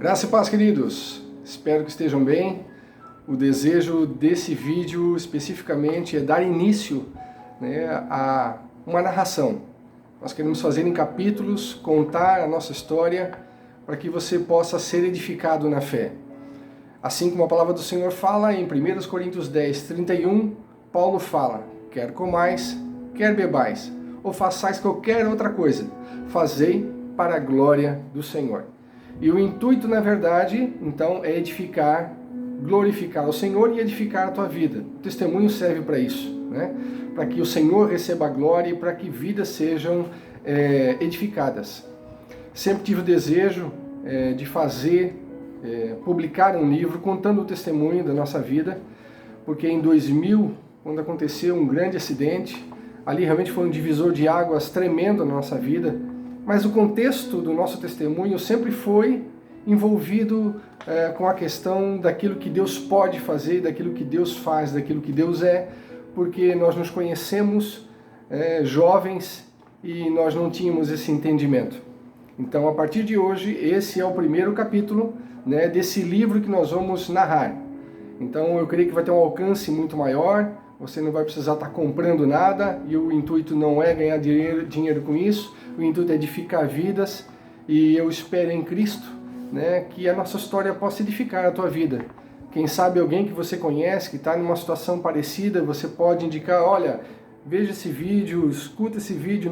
Graça e paz, queridos. Espero que estejam bem. O desejo desse vídeo especificamente é dar início, a uma narração. Nós queremos fazer em capítulos, contar a nossa história para que você possa ser edificado na fé. Assim como a palavra do Senhor fala em 1 Coríntios 10, 31, Paulo fala: quer comais, quer bebais, ou façais qualquer outra coisa, fazei para a glória do Senhor. E o intuito, na verdade, então, é edificar, glorificar o Senhor e edificar a tua vida. O testemunho serve para isso, para que o Senhor receba a glória e para que vidas sejam edificadas. Sempre tive o desejo de publicar um livro contando o testemunho da nossa vida, porque em 2000, quando aconteceu um grande acidente, ali realmente foi um divisor de águas tremendo na nossa vida, mas o contexto do nosso testemunho sempre foi envolvido com a questão daquilo que Deus pode fazer, daquilo que Deus faz, daquilo que Deus é, porque nós nos conhecemos jovens e nós não tínhamos esse entendimento. Então, a partir de hoje, esse é o primeiro capítulo desse livro que nós vamos narrar. Então, eu creio que vai ter um alcance muito maior, você não vai precisar estar comprando nada, e o intuito não é ganhar dinheiro com isso, o intuito é edificar vidas, e eu espero em Cristo que a nossa história possa edificar a tua vida. Quem sabe alguém que você conhece, que está numa situação parecida, você pode indicar: olha, veja esse vídeo, escuta esse vídeo,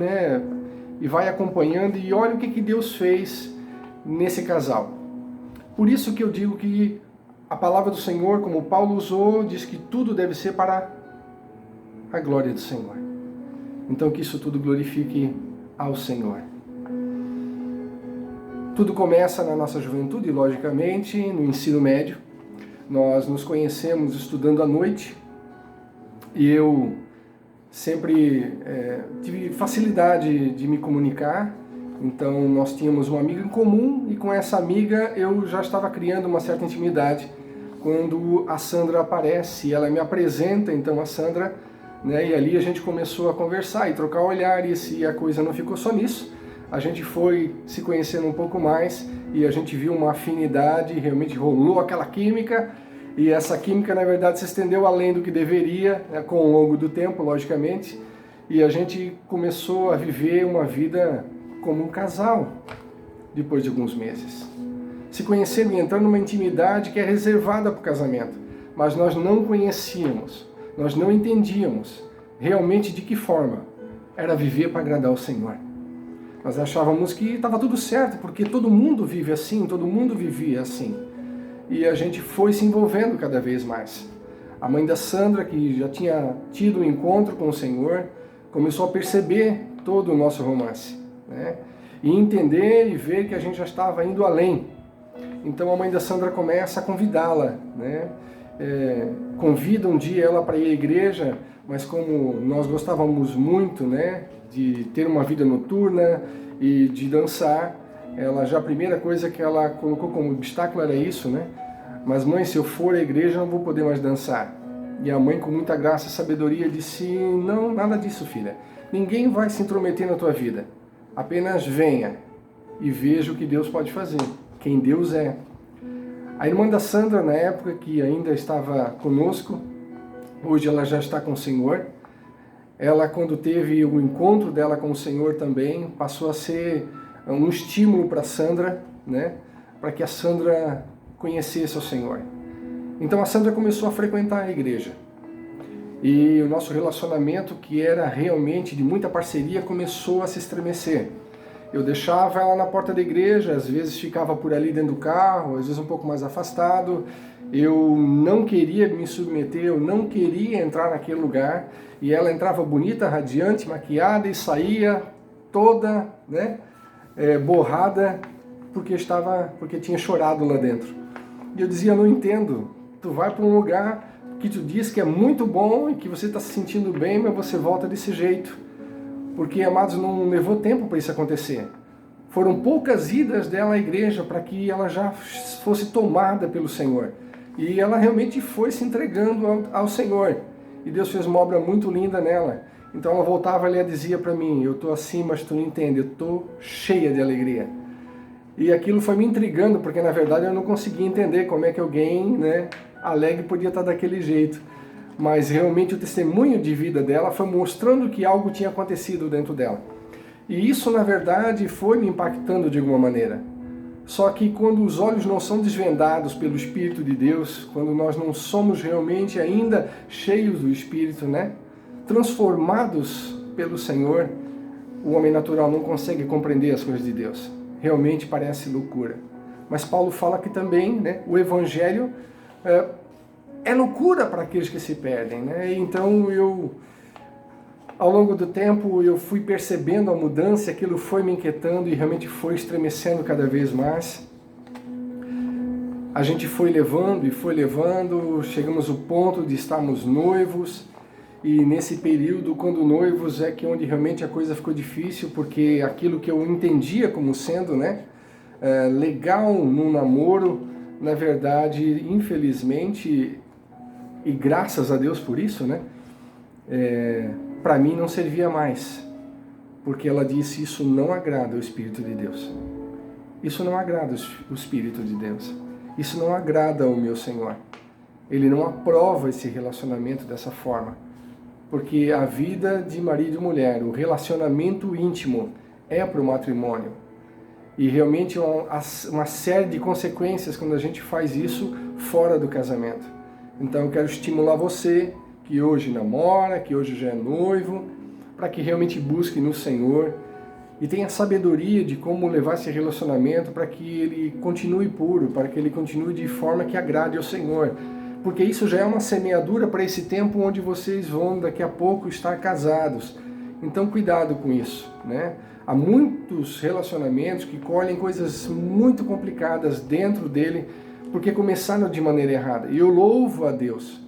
e vai acompanhando e olha o que Deus fez nesse casal. Por isso que eu digo que a palavra do Senhor, como Paulo usou, diz que tudo deve ser para a glória do Senhor. Então que isso tudo glorifique ao Senhor. Tudo começa na nossa juventude, logicamente, no ensino médio. Nós nos conhecemos estudando à noite e eu sempre tive facilidade de me comunicar. Então nós tínhamos uma amiga em comum e com essa amiga eu já estava criando uma certa intimidade quando a Sandra aparece e ela me apresenta então a Sandra, e ali a gente começou a conversar e trocar olhares e a coisa não ficou só nisso. A gente foi se conhecendo um pouco mais e a gente viu uma afinidade, realmente rolou aquela química. E essa química, na verdade, se estendeu além do que deveria, com o longo do tempo, logicamente. E a gente começou a viver uma vida como um casal, depois de alguns meses. Se conhecendo e entrando numa intimidade que é reservada para o casamento. Mas nós não conhecíamos, nós não entendíamos realmente de que forma era viver para agradar o Senhor. Nós achávamos que estava tudo certo, porque todo mundo vive assim, todo mundo vivia assim. E a gente foi se envolvendo cada vez mais. A mãe da Sandra, que já tinha tido um encontro com o Senhor, começou a perceber todo o nosso romance, e entender e ver que a gente já estava indo além. Então a mãe da Sandra começa a convidá-la, convida um dia ela para ir à igreja, mas como nós gostávamos muito, de ter uma vida noturna e de dançar, ela já a primeira coisa que ela colocou como obstáculo era isso, Mas mãe, se eu for à igreja não vou poder mais dançar. E a mãe, com muita graça e sabedoria, disse: não, nada disso, filha. Ninguém vai se intrometer na tua vida. Apenas venha e veja o que Deus pode fazer, quem Deus é. A irmã da Sandra, na época que ainda estava conosco, hoje ela já está com o Senhor. Ela, quando teve o encontro dela com o Senhor também, passou a ser um estímulo para a Sandra, para que a Sandra conhecesse o Senhor. Então a Sandra começou a frequentar a igreja. E o nosso relacionamento, que era realmente de muita parceria, começou a se estremecer. Eu deixava ela na porta da igreja, às vezes ficava por ali dentro do carro, às vezes um pouco mais afastado. Eu não queria me submeter, eu não queria entrar naquele lugar. E ela entrava bonita, radiante, maquiada e saía toda, borrada, porque tinha chorado lá dentro. E eu dizia: não entendo, tu vai para um lugar que tu diz que é muito bom e que você está se sentindo bem, mas você volta desse jeito. Porque, amados, não levou tempo para isso acontecer. Foram poucas idas dela à igreja para que ela já fosse tomada pelo Senhor. E ela realmente foi se entregando ao Senhor. E Deus fez uma obra muito linda nela. Então ela voltava ali e dizia para mim: eu estou assim, mas tu não entende, eu estou cheia de alegria. E aquilo foi me intrigando, porque na verdade eu não conseguia entender como é que alguém, né, alegre podia estar daquele jeito. Mas realmente o testemunho de vida dela foi mostrando que algo tinha acontecido dentro dela. E isso, na verdade, foi me impactando de alguma maneira. Só que quando os olhos não são desvendados pelo Espírito de Deus, quando nós não somos realmente ainda cheios do Espírito, né, transformados pelo Senhor, o homem natural não consegue compreender as coisas de Deus. Realmente parece loucura. Mas Paulo fala que também, né, o Evangelho é loucura para aqueles que se perdem, né? Então ao longo do tempo eu fui percebendo a mudança, aquilo foi me inquietando e realmente foi estremecendo cada vez mais. A gente foi levando, chegamos ao ponto de estarmos noivos, e nesse período, quando noivos, é que onde realmente a coisa ficou difícil, porque aquilo que eu entendia como sendo, né, legal num namoro, na verdade, infelizmente, e graças a Deus por isso, né, para mim não servia mais, porque ela disse: isso não agrada o Espírito de Deus, isso não agrada o Espírito de Deus, isso não agrada ao meu Senhor, Ele não aprova esse relacionamento dessa forma, porque a vida de marido e mulher, o relacionamento íntimo é para o matrimônio, e realmente uma série de consequências quando a gente faz isso fora do casamento. Então eu quero estimular você que hoje namora, que hoje já é noivo, para que realmente busque no Senhor e tenha sabedoria de como levar esse relacionamento para que ele continue puro, para que ele continue de forma que agrade ao Senhor. Porque isso já é uma semeadura para esse tempo onde vocês vão daqui a pouco estar casados. Então cuidado com isso, né? Há muitos relacionamentos que colhem coisas muito complicadas dentro dele, porque começaram de maneira errada. E eu louvo a Deus,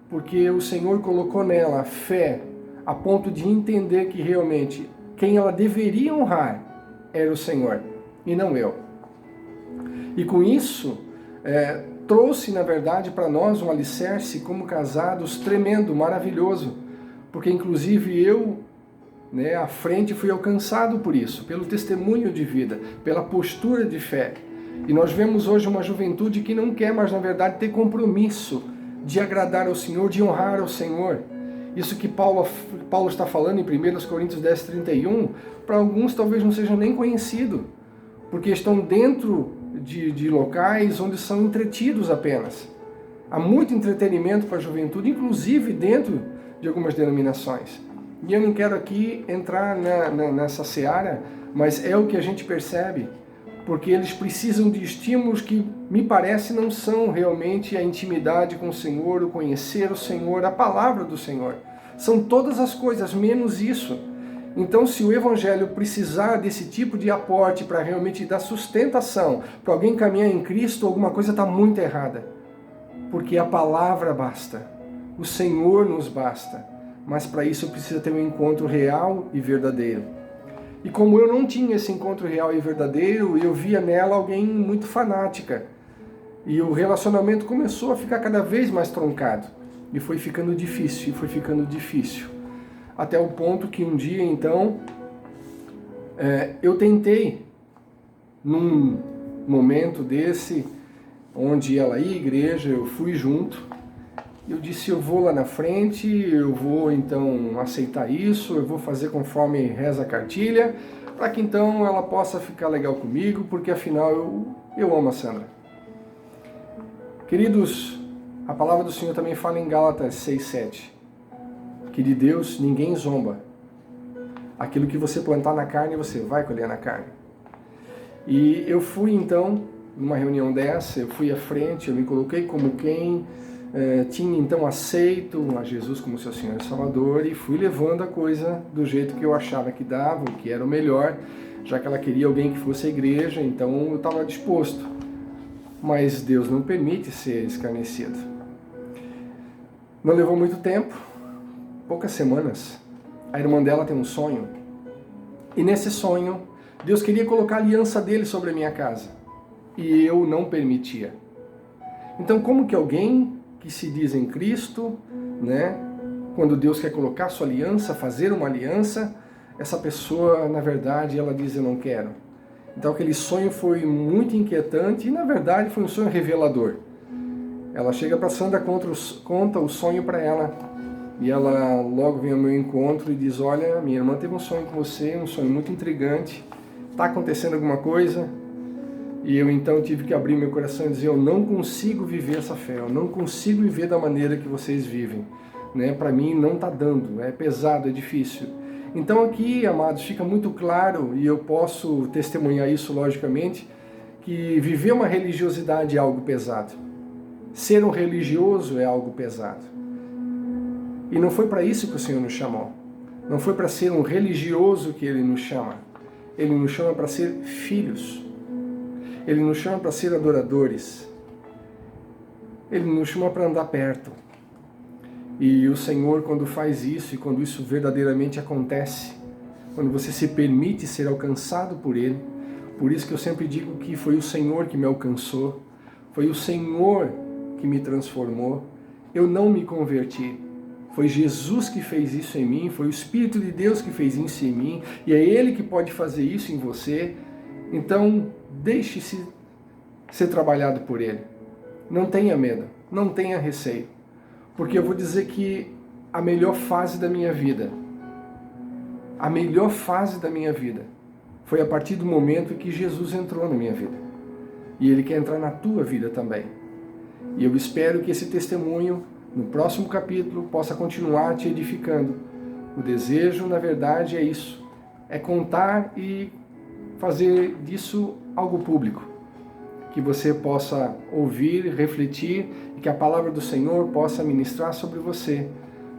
porque o Senhor colocou nela a fé, a ponto de entender que realmente quem ela deveria honrar era o Senhor, e não eu. E com isso, trouxe, na verdade, para nós um alicerce como casados tremendo, maravilhoso, porque inclusive eu, né, à frente, fui alcançado por isso, pelo testemunho de vida, pela postura de fé. E nós vemos hoje uma juventude que não quer mais, na verdade, ter compromisso de agradar ao Senhor, de honrar ao Senhor. Isso que Paulo está falando em 1 Coríntios 10:31, para alguns talvez não seja nem conhecido, porque estão dentro de locais onde são entretidos apenas. Há muito entretenimento para a juventude, inclusive dentro de algumas denominações. E eu não quero aqui entrar nessa seara, mas é o que a gente percebe, porque eles precisam de estímulos que, me parece, não são realmente a intimidade com o Senhor, o conhecer o Senhor, a palavra do Senhor. São todas as coisas, menos isso. Então, se o Evangelho precisar desse tipo de aporte para realmente dar sustentação, para alguém caminhar em Cristo, alguma coisa está muito errada. Porque a palavra basta, o Senhor nos basta, mas para isso precisa ter um encontro real e verdadeiro. E como eu não tinha esse encontro real e verdadeiro, eu via nela alguém muito fanática. E o relacionamento começou a ficar cada vez mais truncado. E foi ficando difícil, Até o ponto que um dia, então, eu tentei, num momento desse, onde ela ia à igreja, eu fui junto. Eu disse: eu vou lá na frente, eu vou então aceitar isso, eu vou fazer conforme reza a cartilha, para que então ela possa ficar legal comigo, porque afinal eu amo a Sandra. Queridos, a palavra do Senhor também fala em Gálatas 6:7, que de Deus ninguém zomba. Aquilo que você plantar na carne, você vai colher na carne. E eu fui então, numa reunião dessa, eu fui à frente, eu me coloquei como quem tinha então aceito a Jesus como seu Senhor e Salvador, e fui levando a coisa do jeito que eu achava que dava, o que era o melhor, já que ela queria alguém que fosse à igreja, então eu estava disposto. Mas Deus não permite ser escarnecido. Não levou muito tempo, poucas semanas, a irmã dela tem um sonho, e nesse sonho Deus queria colocar a aliança dele sobre a minha casa, e eu não permitia. Então, como que alguém que se diz em Cristo, né, quando Deus quer colocar sua aliança, fazer uma aliança, essa pessoa, na verdade, ela diz: eu não quero. Então aquele sonho foi muito inquietante e na verdade foi um sonho revelador. Ela chega para Sandra, conta o sonho para ela e ela logo vem ao meu encontro e diz: olha, minha irmã teve um sonho com você, um sonho muito intrigante, está acontecendo alguma coisa? E eu então tive que abrir meu coração e dizer: eu não consigo viver essa fé, eu não consigo viver da maneira que vocês vivem, né? Para mim não está dando, é pesado, é difícil. Então aqui, amados, fica muito claro, e eu posso testemunhar isso logicamente, que viver uma religiosidade é algo pesado. Ser um religioso é algo pesado. E não foi para isso que o Senhor nos chamou. Não foi para ser um religioso que Ele nos chama. Ele nos chama para ser filhos. Ele nos chama para ser adoradores. Ele nos chama para andar perto. E o Senhor, quando faz isso, e quando isso verdadeiramente acontece, quando você se permite ser alcançado por Ele, por isso que eu sempre digo que foi o Senhor que me alcançou, foi o Senhor que me transformou, eu não me converti. Foi Jesus que fez isso em mim, foi o Espírito de Deus que fez isso em mim, e é Ele que pode fazer isso em você. Então, deixe-se ser trabalhado por Ele. Não tenha medo, não tenha receio. Porque eu vou dizer que a melhor fase da minha vida, foi a partir do momento em que Jesus entrou na minha vida. E Ele quer entrar na tua vida também. E eu espero que esse testemunho, no próximo capítulo, possa continuar te edificando. O desejo, na verdade, é isso. É contar e fazer disso algo público. Que você possa ouvir, refletir e que a palavra do Senhor possa ministrar sobre você.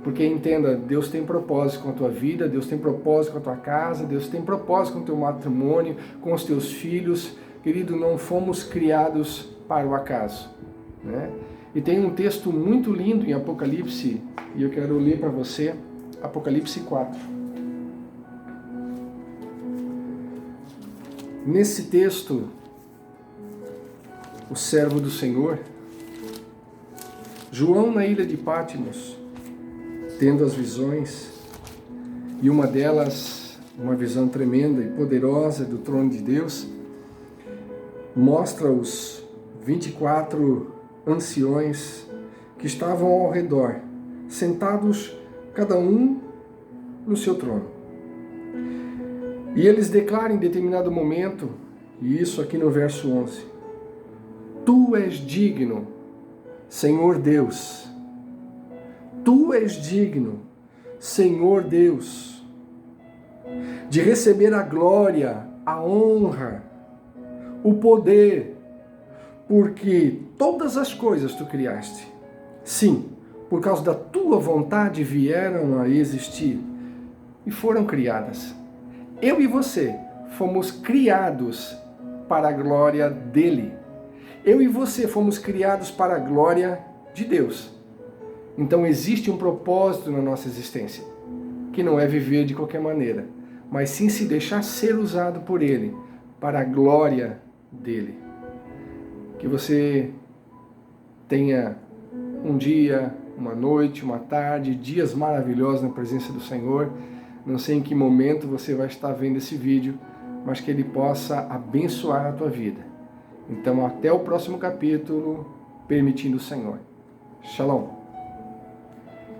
Porque entenda, Deus tem propósito com a tua vida, Deus tem propósito com a tua casa, Deus tem propósito com o teu matrimônio, com os teus filhos. Querido, não fomos criados para o acaso, né? E tem um texto muito lindo em Apocalipse, e eu quero ler para você, Apocalipse 4. Nesse texto, o servo do Senhor, João na ilha de Patmos, tendo as visões, e uma delas, uma visão tremenda e poderosa do trono de Deus, mostra os 24 anciões que estavam ao redor, sentados cada um no seu trono. E eles declaram em determinado momento, e isso aqui no verso 11, Tu és digno, Senhor Deus. Tu és digno, Senhor Deus, de receber a glória, a honra, o poder, porque todas as coisas tu criaste. Sim, por causa da tua vontade vieram a existir e foram criadas. Eu e você fomos criados para a glória dele. Eu e você fomos criados para a glória de Deus. Então existe um propósito na nossa existência, que não é viver de qualquer maneira, mas sim se deixar ser usado por Ele, para a glória dele. Que você tenha um dia, uma noite, uma tarde, dias maravilhosos na presença do Senhor. Não sei em que momento você vai estar vendo esse vídeo, mas que ele possa abençoar a tua vida. Então, até o próximo capítulo, permitindo o Senhor. Shalom.